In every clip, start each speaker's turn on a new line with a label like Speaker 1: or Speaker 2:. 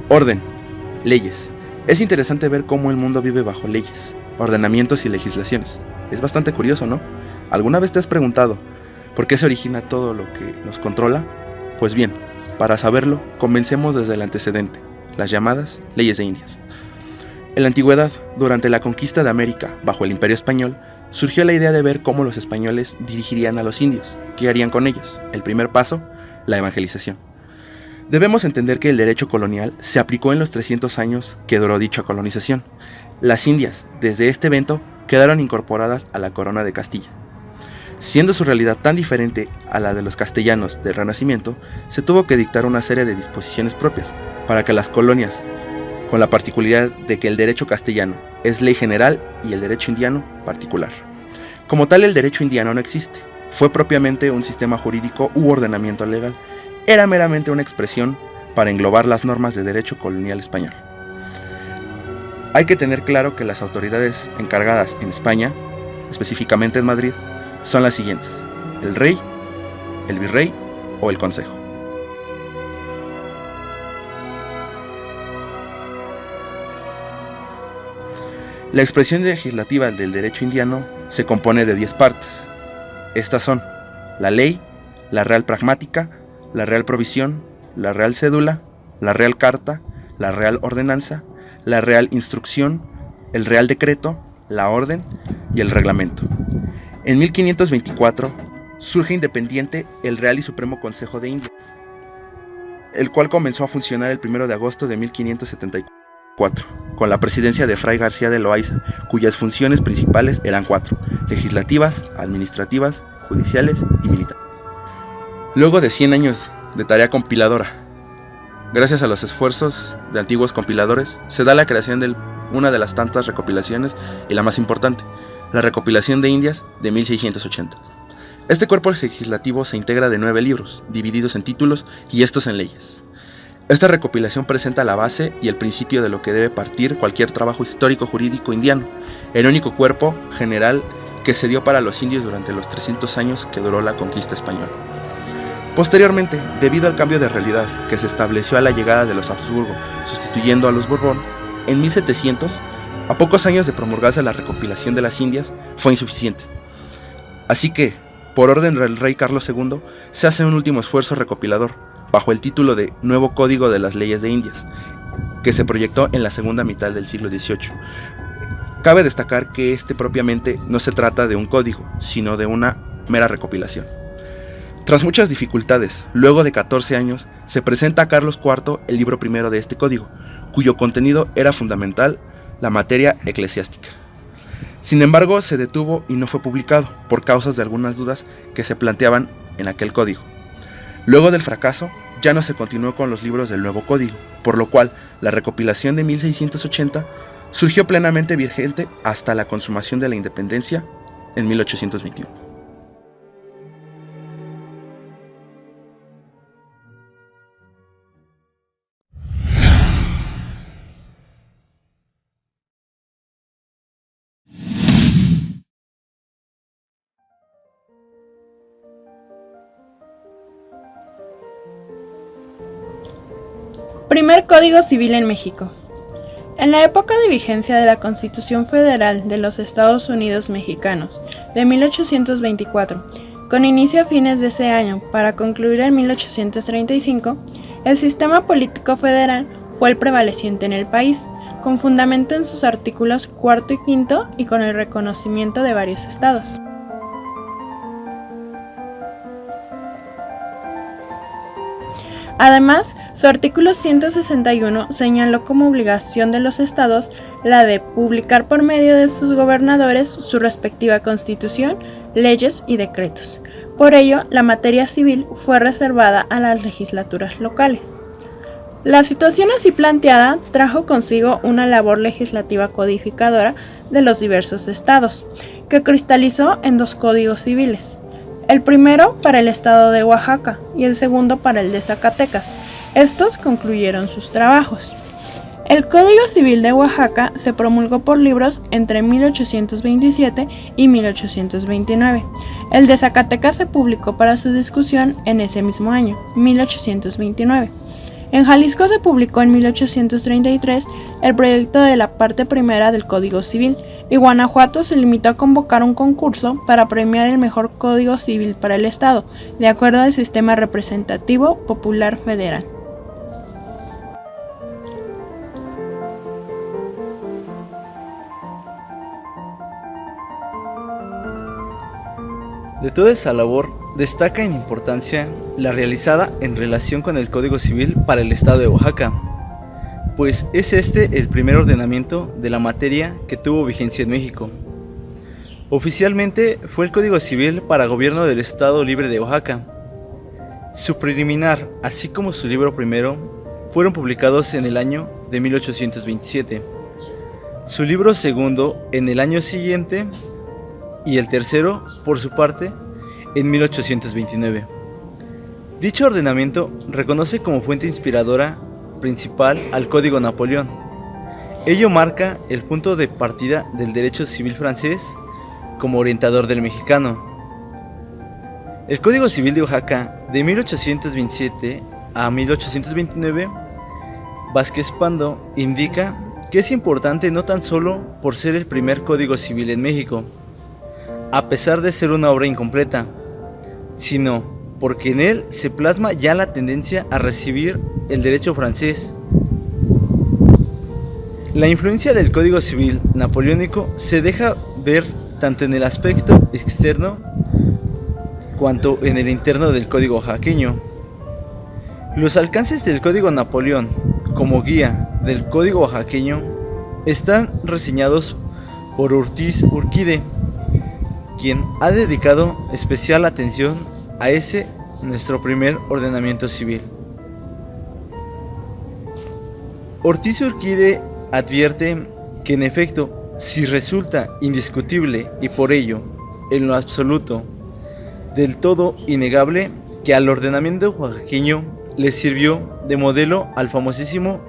Speaker 1: Orden. Leyes. Es interesante ver cómo el mundo vive bajo leyes, ordenamientos y legislaciones. Es bastante curioso, ¿no? ¿Alguna vez te has preguntado por qué se origina todo lo que nos controla? Pues bien, para saberlo, comencemos desde el antecedente, las llamadas leyes de Indias. En la antigüedad, durante la conquista de América, bajo el Imperio Español, surgió la idea de ver cómo los españoles dirigirían a los indios, qué harían con ellos. El primer paso, la evangelización. Debemos entender que el derecho colonial se aplicó en los 300 años que duró dicha colonización. Las Indias, desde este evento, quedaron incorporadas a la corona de Castilla. Siendo su realidad tan diferente a la de los castellanos del Renacimiento, se tuvo que dictar una serie de disposiciones propias para que las colonias, con la particularidad de que el derecho castellano es ley general y el derecho indiano particular. Como tal, el derecho indiano no existe, fue propiamente un sistema jurídico u ordenamiento legal, era meramente una expresión para englobar las normas de derecho colonial español. Hay que tener claro que las autoridades encargadas en España, específicamente en Madrid, son las siguientes: el rey, el virrey o el consejo. La expresión legislativa del derecho indiano se compone de 10 partes. Estas son la ley, la real pragmática, la real provisión, la real cédula, la real carta, la real ordenanza, la real instrucción, el real decreto, la orden y el reglamento. En 1524 surge independiente el Real y Supremo Consejo de India, el cual comenzó a funcionar el 1 de agosto de 1574, con la presidencia de Fray García de Loaiza, cuyas funciones principales eran 4, legislativas, administrativas, judiciales y militares. Luego de 100 años de tarea compiladora, gracias a los esfuerzos de antiguos compiladores, se da la creación de una de las tantas recopilaciones y la más importante, la Recopilación de Indias de 1680. Este cuerpo legislativo se integra de 9 libros, divididos en títulos y estos en leyes. Esta recopilación presenta la base y el principio de lo que debe partir cualquier trabajo histórico jurídico indiano, el único cuerpo general que se dio para los indios durante los 300 años que duró la conquista española. Posteriormente, debido al cambio de realidad que se estableció a la llegada de los Habsburgo, sustituyendo a los Borbón, en 1700, a pocos años de promulgarse la recopilación de las Indias, fue insuficiente. Así que, por orden del rey Carlos II, se hace un último esfuerzo recopilador, bajo el título de Nuevo Código de las Leyes de Indias, que se proyectó en la segunda mitad del siglo XVIII. Cabe destacar que este propiamente no se trata de un código, sino de una mera recopilación. Tras muchas dificultades, luego de 14 años, se presenta a Carlos IV el libro primero de este código, cuyo contenido era fundamental, la materia eclesiástica. Sin embargo, se detuvo y no fue publicado, por causas de algunas dudas que se planteaban en aquel código. Luego del fracaso, ya no se continuó con los libros del nuevo código, por lo cual la recopilación de 1680 surgió plenamente vigente hasta la consumación de la independencia en 1821.
Speaker 2: Primer Código Civil en México. En la época de vigencia de la Constitución Federal de los Estados Unidos Mexicanos de 1824, con inicio a fines de ese año para concluir en 1835, el sistema político federal fue el prevaleciente en el país, con fundamento en sus artículos 4 y 5 y con el reconocimiento de varios estados. Además, su artículo 161 señaló como obligación de los estados la de publicar por medio de sus gobernadores su respectiva constitución, leyes y decretos. Por ello, la materia civil fue reservada a las legislaturas locales. La situación así planteada trajo consigo una labor legislativa codificadora de los diversos estados, que cristalizó en 2 códigos civiles. El primero para el estado de Oaxaca y el segundo para el de Zacatecas. Estos concluyeron sus trabajos. El Código Civil de Oaxaca se promulgó por libros entre 1827 y 1829. El de Zacatecas se publicó para su discusión en ese mismo año, 1829. En Jalisco se publicó en 1833 el proyecto de la parte primera del Código Civil, y Guanajuato se limitó a convocar un concurso para premiar el mejor Código Civil para el Estado, de acuerdo al sistema representativo popular federal.
Speaker 3: De toda esa labor, destaca en importancia la realizada en relación con el Código Civil para el Estado de Oaxaca, pues es este el primer ordenamiento de la materia que tuvo vigencia en México. Oficialmente fue el Código Civil para Gobierno del Estado Libre de Oaxaca. Su preliminar, así como su libro primero, fueron publicados en el año de 1827, su libro segundo en el año siguiente y el tercero, por su parte, en 1829. Dicho ordenamiento reconoce como fuente inspiradora principal al Código Napoleón. Ello marca el punto de partida del derecho civil francés como orientador del mexicano. El Código Civil de Oaxaca de 1827 a 1829, Vázquez Pando indica que es importante no tan solo por ser el primer Código Civil en México, a pesar de ser una obra incompleta, sino porque en él se plasma ya la tendencia a recibir el derecho francés. La influencia del Código Civil napoleónico se deja ver tanto en el aspecto externo cuanto en el interno del Código oaxaqueño. Los alcances del Código Napoleón como guía del Código oaxaqueño están reseñados por Ortiz Urquide, quien ha dedicado especial atención a ese nuestro primer ordenamiento civil. Ortiz Urquide advierte que en efecto, si resulta indiscutible y por ello, en lo absoluto, del todo innegable, que al ordenamiento oaxaqueño le sirvió de modelo al famosísimo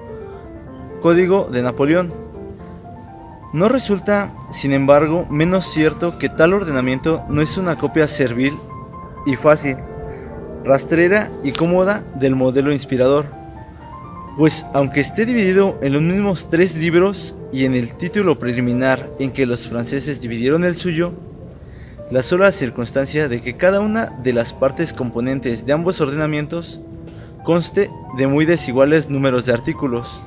Speaker 3: Código de Napoleón, no resulta, sin embargo, menos cierto que tal ordenamiento no es una copia servil y fácil, rastrera y cómoda del modelo inspirador, pues aunque esté dividido en los mismos 3 libros y en el título preliminar en que los franceses dividieron el suyo, la sola circunstancia de que cada una de las partes componentes de ambos ordenamientos conste de muy desiguales números de artículos.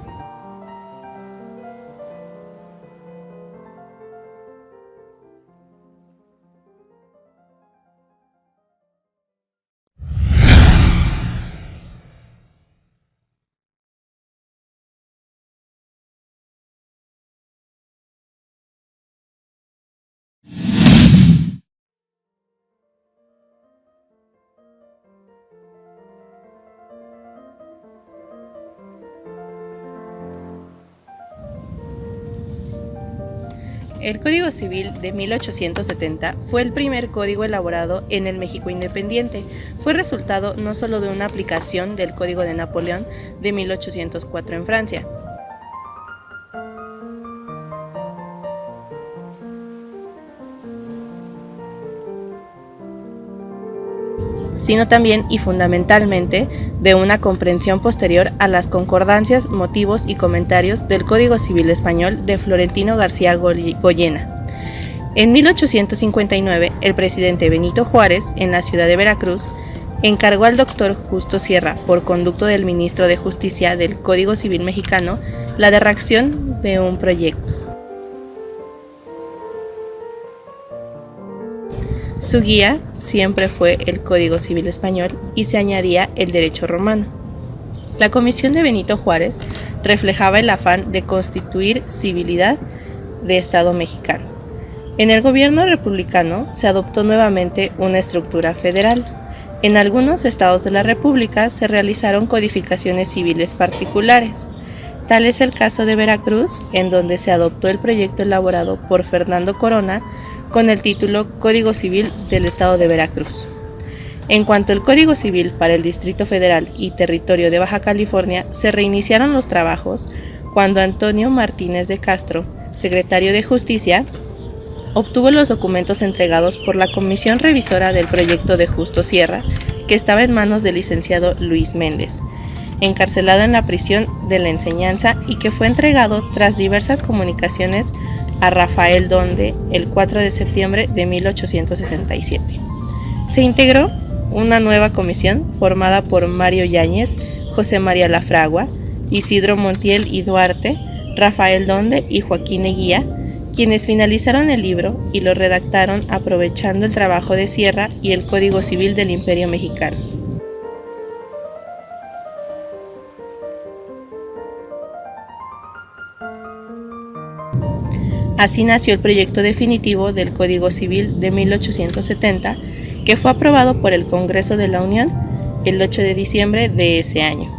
Speaker 2: El Código Civil de 1870 fue el primer código elaborado en el México independiente. Fue resultado no solo de una aplicación del Código de Napoleón de 1804 en Francia, sino también y fundamentalmente de una comprensión posterior a las concordancias, motivos y comentarios del Código Civil Español de Florentino García Goyena. En 1859, el presidente Benito Juárez, en la ciudad de Veracruz, encargó al doctor Justo Sierra, por conducto del ministro de Justicia del Código Civil mexicano, la redacción de un proyecto. Su guía siempre fue el Código Civil Español y se añadía el derecho romano. La comisión de Benito Juárez reflejaba el afán de constituir civilidad de Estado mexicano. En el gobierno republicano se adoptó nuevamente una estructura federal. En algunos estados de la República se realizaron codificaciones civiles particulares. Tal es el caso de Veracruz, en donde se adoptó el proyecto elaborado por Fernando Corona con el título Código Civil del Estado de Veracruz. En cuanto al Código Civil para el Distrito Federal y Territorio de Baja California, se reiniciaron los trabajos cuando Antonio Martínez de Castro, secretario de Justicia, obtuvo los documentos entregados por la comisión revisora del proyecto de Justo Sierra, que estaba en manos del licenciado Luis Méndez.
Speaker 4: encarcelado en la prisión de la enseñanza y que fue entregado tras diversas comunicaciones a Rafael Donde el 4 de septiembre de 1867. Se integró una nueva comisión formada por Mario Yáñez, José María Lafragua, Isidro Montiel y Duarte, Rafael Donde y Joaquín Eguía, quienes finalizaron el libro y lo redactaron aprovechando el trabajo de Sierra y el Código Civil del Imperio Mexicano. Así nació el proyecto definitivo del Código Civil de 1870, que fue aprobado por el Congreso de la Unión el 8 de diciembre de ese año.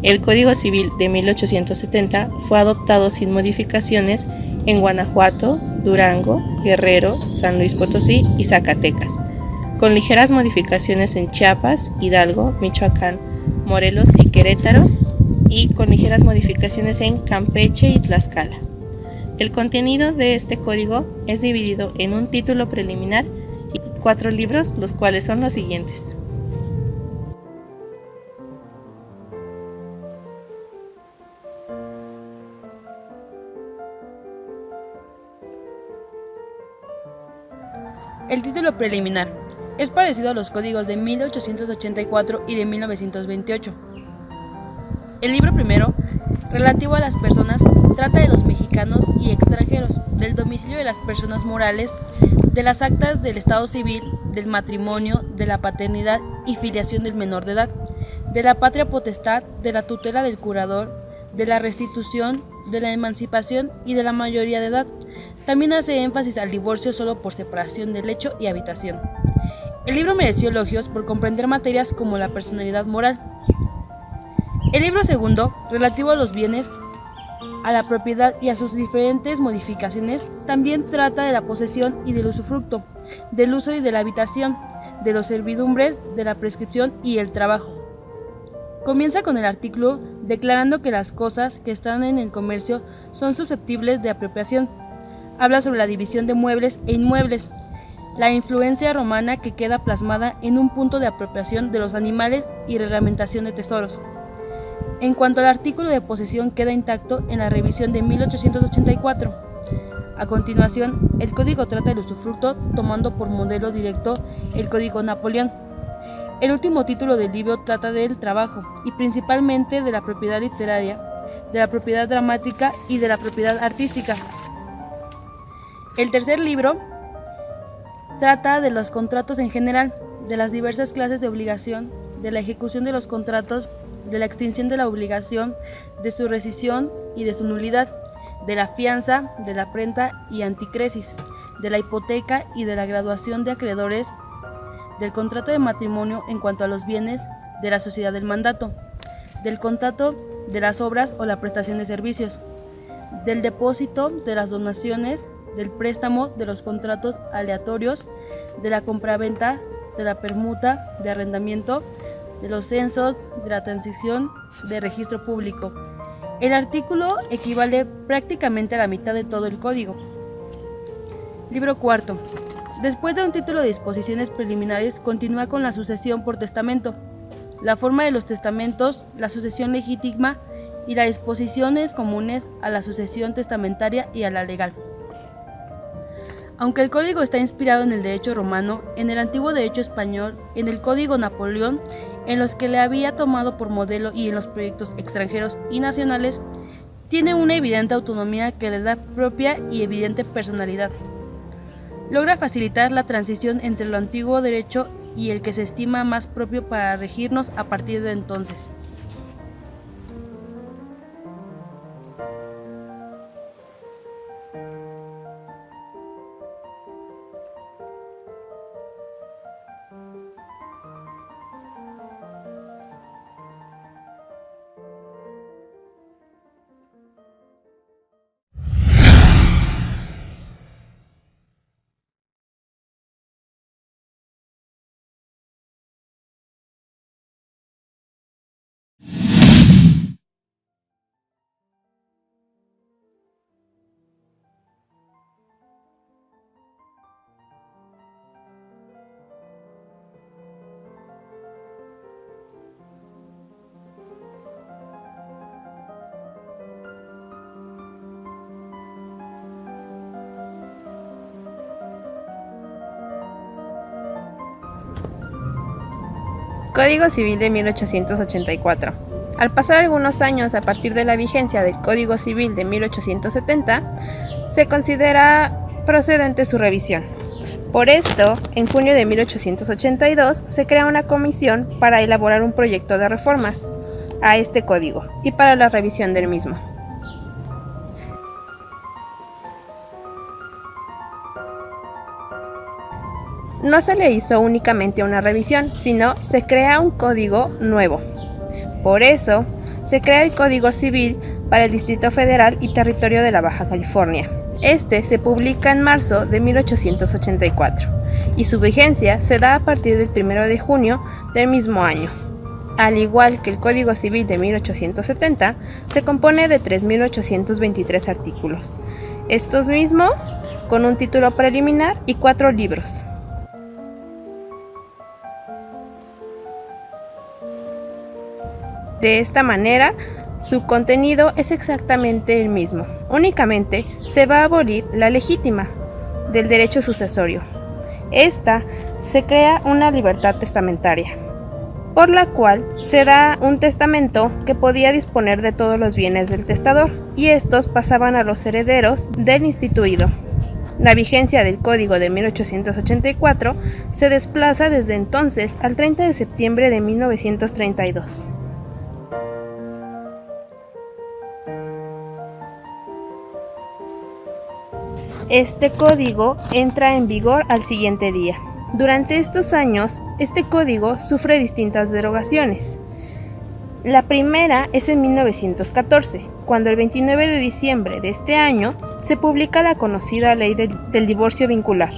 Speaker 4: El Código Civil de 1870 fue adoptado sin modificaciones en Guanajuato, Durango, Guerrero, San Luis Potosí y Zacatecas, con ligeras modificaciones en Chiapas, Hidalgo, Michoacán, Morelos y Querétaro, y con ligeras modificaciones en Campeche y Tlaxcala. El contenido de este código es dividido en un título preliminar y 4 libros, los cuales son los siguientes.
Speaker 5: El título preliminar es parecido a los códigos de 1884 y de 1928. El libro primero, relativo a las personas, trata de los mexicanos y extranjeros, del domicilio de las personas morales, de las actas del estado civil, del matrimonio, de la paternidad y filiación del menor de edad, de la patria potestad, de la tutela del curador, de la restitución, de la emancipación y de la mayoría de edad. También hace énfasis al divorcio solo por separación de lecho y habitación. El libro mereció elogios por comprender materias como la personalidad moral. El libro segundo, relativo a los bienes, a la propiedad y a sus diferentes modificaciones, también trata de la posesión y del usufructo, del uso y de la habitación, de los servidumbres, de la prescripción y el trabajo. Comienza con el artículo declarando que las cosas que están en el comercio son susceptibles de apropiación. Habla sobre la división de muebles e inmuebles, la influencia romana que queda plasmada en un punto de apropiación de los animales y reglamentación de tesoros. En cuanto al artículo de posesión, queda intacto en la revisión de 1884. A continuación, el código trata del usufructo tomando por modelo directo el Código Napoleón. El último título del libro trata del trabajo y principalmente de la propiedad literaria, de la propiedad dramática y de la propiedad artística. El tercer libro trata de los contratos en general, de las diversas clases de obligación, de la ejecución de los contratos, de la extinción de la obligación, de su rescisión y de su nulidad, de la fianza, de la prenta y anticresis, de la hipoteca y de la graduación de acreedores, del contrato de matrimonio en cuanto a los bienes, de la sociedad del mandato, del contrato de las obras o la prestación de servicios, del depósito, de las donaciones, del préstamo, de los contratos aleatorios, de la compraventa, de la permuta, de arrendamiento, de los censos, de la transición, de registro público. El artículo equivale prácticamente a la mitad de todo el código. Libro cuarto. Después de un título de disposiciones preliminares, continúa con la sucesión por testamento, la forma de los testamentos, la sucesión legítima y las disposiciones comunes a la sucesión testamentaria y a la legal. Aunque el código está inspirado en el derecho romano, en el antiguo derecho español, en el Código Napoleón, en los que le había tomado por modelo y en los proyectos extranjeros y nacionales, tiene una evidente autonomía que le da propia y evidente personalidad. Logra facilitar la transición entre lo antiguo derecho y el que se estima más propio para regirnos a partir de entonces.
Speaker 6: Código Civil de 1884. Al pasar algunos años a partir de la vigencia del Código Civil de 1870, se considera procedente su revisión. Por esto, en junio de 1882 se crea una comisión para elaborar un proyecto de reformas a este código y para la revisión del mismo. No se le hizo únicamente una revisión, sino se crea un código nuevo. Por eso, se crea el Código Civil para el Distrito Federal y Territorio de la Baja California. Este se publica en marzo de 1884 y su vigencia se da a partir del 1 de junio del mismo año. Al igual que el Código Civil de 1870, se compone de 3.823 artículos. Estos mismos con un título preliminar y 4 libros. De esta manera, su contenido es exactamente el mismo. Únicamente se va a abolir la legítima del derecho sucesorio. Esta se crea una libertad testamentaria, por la cual se da un testamento que podía disponer de todos los bienes del testador, y estos pasaban a los herederos del instituido. La vigencia del Código de 1884 se desplaza desde entonces al 30 de septiembre de 1932. Este código entra en vigor al siguiente día. Durante estos años, este código sufre distintas derogaciones. La primera es en 1914, cuando el 29 de diciembre de este año se publica la conocida Ley del Divorcio Vincular.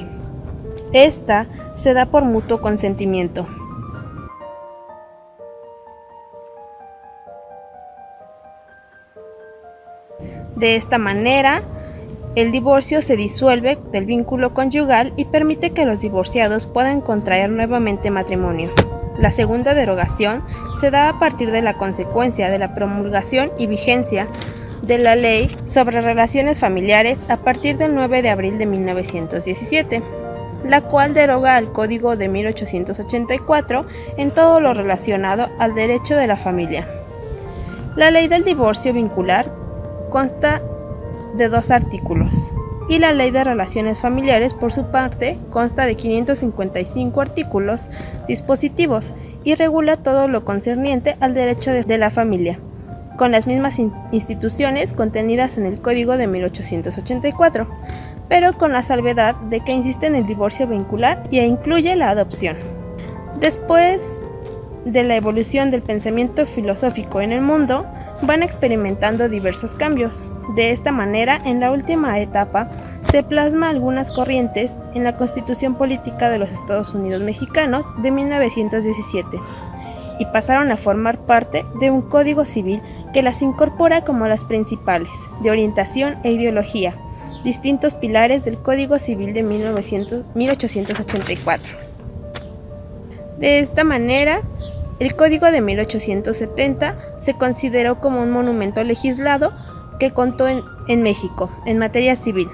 Speaker 6: Esta se da por mutuo consentimiento. De esta manera, el divorcio se disuelve del vínculo conyugal y permite que los divorciados puedan contraer nuevamente matrimonio. La segunda derogación se da a partir de la consecuencia de la promulgación y vigencia de la Ley sobre Relaciones Familiares a partir del 9 de abril de 1917, la cual deroga al Código de 1884 en todo lo relacionado al derecho de la familia. La Ley del Divorcio Vincular consta de 2 artículos, y la Ley de Relaciones Familiares, por su parte, consta de 555 artículos dispositivos y regula todo lo concerniente al derecho de la familia, con las mismas instituciones contenidas en el Código de 1884, pero con la salvedad de que insiste en el divorcio vincular e incluye la adopción. Después de la evolución del pensamiento filosófico en el mundo, van experimentando diversos cambios. De esta manera, en la última etapa, se plasma algunas corrientes en la Constitución Política de los Estados Unidos Mexicanos de 1917 y pasaron a formar parte de un Código Civil que las incorpora como las principales, de orientación e ideología, distintos pilares del Código Civil de 1884. De esta manera, el Código de 1870 se consideró como un monumento legislado que contó en México en materia civil,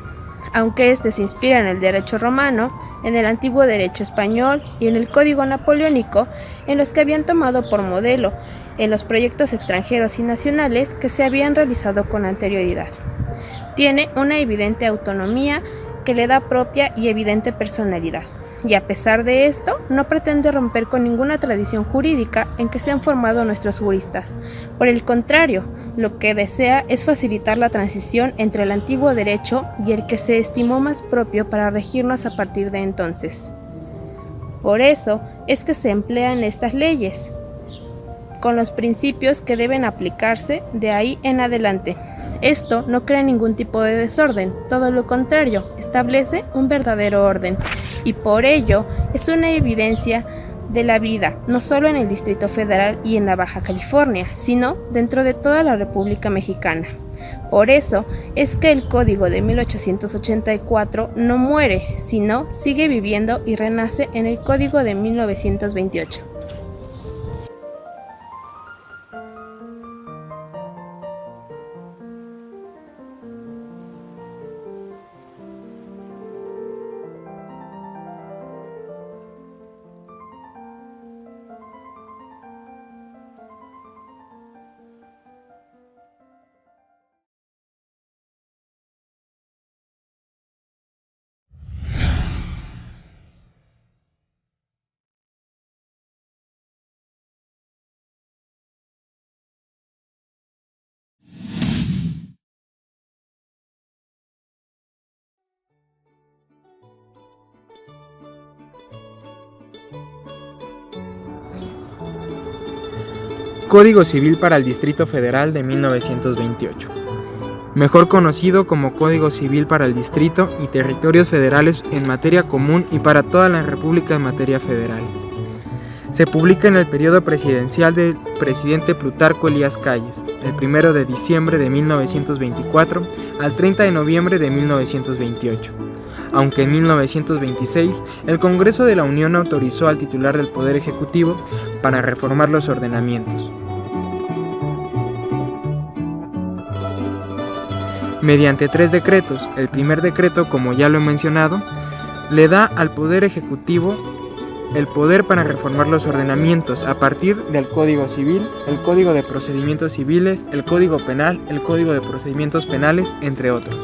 Speaker 6: aunque este se inspira en el derecho romano, en el antiguo derecho español y en el Código Napoleónico, en los que habían tomado por modelo en los proyectos extranjeros y nacionales que se habían realizado con anterioridad. Tiene una evidente autonomía que le da propia y evidente personalidad, y a pesar de esto, no pretende romper con ninguna tradición jurídica en que se han formado nuestros juristas. Por el contrario, lo que desea es facilitar la transición entre el antiguo derecho y el que se estimó más propio para regirnos a partir de entonces. Por eso es que se emplean estas leyes, con los principios que deben aplicarse de ahí en adelante. Esto no crea ningún tipo de desorden, todo lo contrario, establece un verdadero orden, y por ello es una evidencia de la vida, no solo en el Distrito Federal y en la Baja California, sino dentro de toda la República Mexicana. Por eso es que el Código de 1884 no muere, sino sigue viviendo y renace en el Código de 1928.
Speaker 7: Código Civil para el Distrito Federal de 1928, mejor conocido como Código Civil para el Distrito y Territorios Federales en materia común y para toda la República en materia federal. Se publica en el periodo presidencial del presidente Plutarco Elías Calles, el 1 de diciembre de 1924 al 30 de noviembre de 1928, aunque en 1926 el Congreso de la Unión autorizó al titular del Poder Ejecutivo para reformar los ordenamientos. Mediante 3 decretos, el primer decreto, como ya lo he mencionado, le da al Poder Ejecutivo el poder para reformar los ordenamientos a partir del Código Civil, el Código de Procedimientos Civiles, el Código Penal, el Código de Procedimientos Penales, entre otros.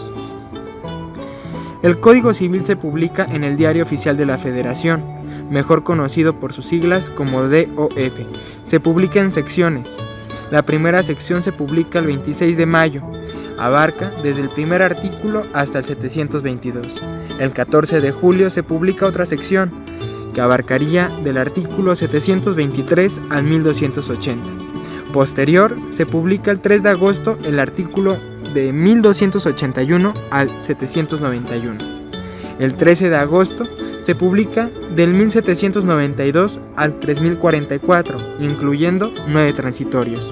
Speaker 7: El Código Civil se publica en el Diario Oficial de la Federación, mejor conocido por sus siglas como DOF. Se publica en secciones. La primera sección se publica el 26 de mayo. Abarca desde el primer artículo hasta el 722. El 14 de julio se publica otra sección, que abarcaría del artículo 723 al 1280. Posterior, se publica el 3 de agosto el artículo de 1281 al 791. El 13 de agosto se publica del 1792 al 3044, incluyendo 9 transitorios.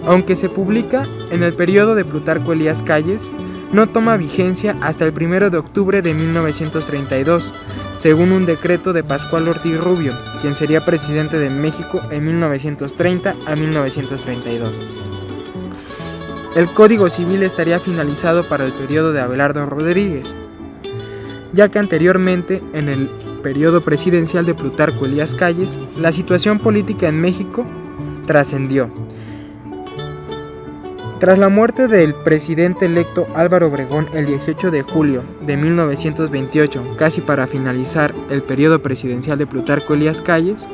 Speaker 7: Aunque se publica en el periodo de Plutarco Elías Calles, no toma vigencia hasta el 1 de octubre de 1932, según un decreto de Pascual Ortiz Rubio, quien sería presidente de México en 1930 a 1932. El Código Civil estaría finalizado para el periodo de Abelardo Rodríguez, ya que anteriormente, en el periodo presidencial de Plutarco Elías Calles, la situación política en México trascendió. Tras la muerte del presidente electo Álvaro Obregón el 18 de julio de 1928, casi para finalizar el periodo presidencial de Plutarco Elías Calles,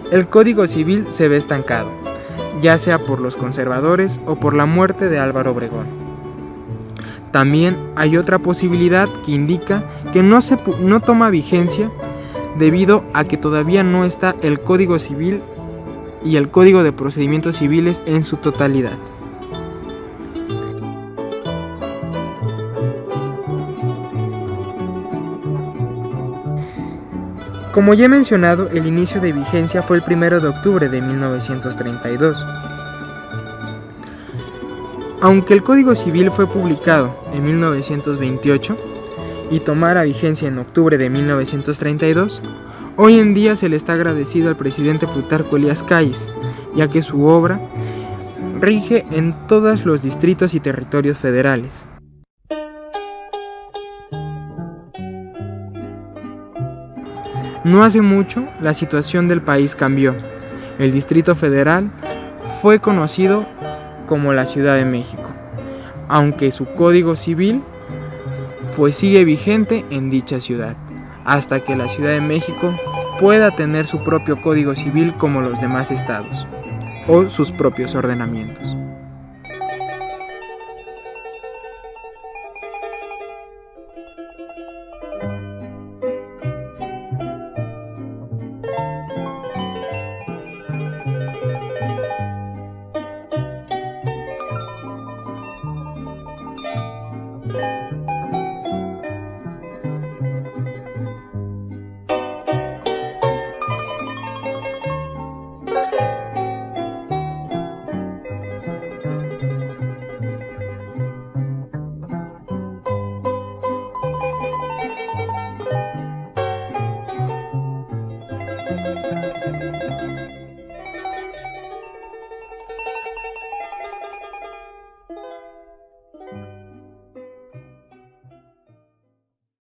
Speaker 7: el Código Civil se ve estancado, ya sea por los conservadores o por la muerte de Álvaro Obregón. También hay otra posibilidad que indica que no toma vigencia debido a que todavía no está el Código Civil y el Código de Procedimientos Civiles en su totalidad. Como ya he mencionado, el inicio de vigencia fue el 1 de octubre de 1932. Aunque el Código Civil fue publicado en 1928 y tomara vigencia en octubre de 1932, hoy en día se le está agradecido al presidente Plutarco Elías Calles, ya que su obra rige en todos los distritos y territorios federales. No hace mucho, la situación del país cambió. El Distrito Federal fue conocido como la Ciudad de México, aunque su Código Civil pues sigue vigente en dicha ciudad, hasta que la Ciudad de México pueda tener su propio Código Civil como los demás estados, o sus propios ordenamientos.